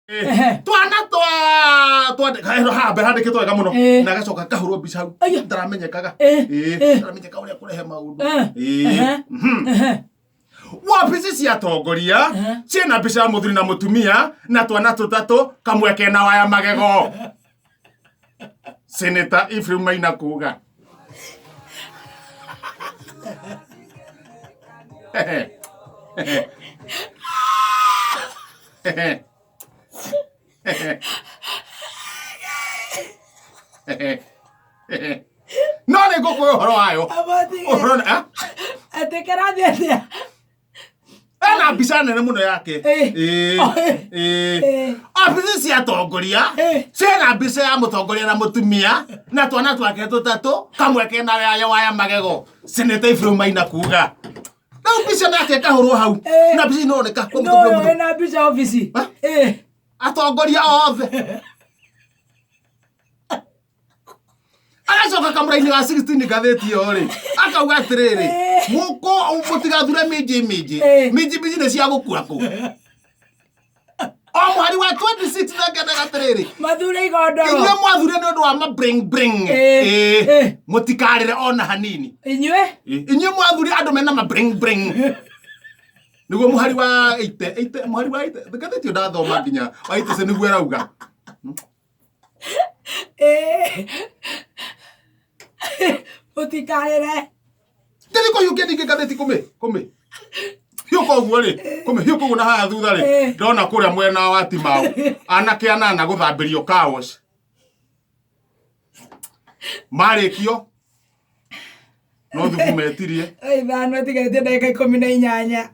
Twana kaero hambe handike twega muno na gacoka kahurwo mbica hau ndaramenyekaga ndaramenyeka uria kurehe maundu wabici cia atongoria ciena mbica ya muthuri na mutumia na twana tutatu kamwe kena waya magego. Senator Ephraim Maina kuga no ne go ko horo ayo horo atekera dia ana mbica nene muno yake abici cia atongoria ciena mbica ya mutongoria na mutumia na twana twake tutatu kamwe kena waya magego. Senator Ephraim Maina kuga na mbica nake kahurwo hau na mbica inoneka ko na mbica office atongoria othe agacoka kamũra-inĩ ga 16 gathĩti yo rĩ akauga atĩrĩrĩ mũko mũtigathure minji nĩ cia gũkua kũ o mweri wa 26 na ngendaga atĩrĩrĩ mathure igondoro inyuĩ mwathure nĩ ũndũ wa ma bring mũtikarĩre ona hanini inyuĩ mwathure andũ mena ma bring niguo muhari wa 80 muhari wa 80 ngathĩti ndathoma nginya wa 80 niguo arauga utikarire ndiri ko yuke ndike gatheti kume hiuko guo ri kume hiuko guo na haha thutha ri ndona kuria mwena wa Timau anake anana guthambirio chaos marikio no thuku metirie thano tigete ndagika 18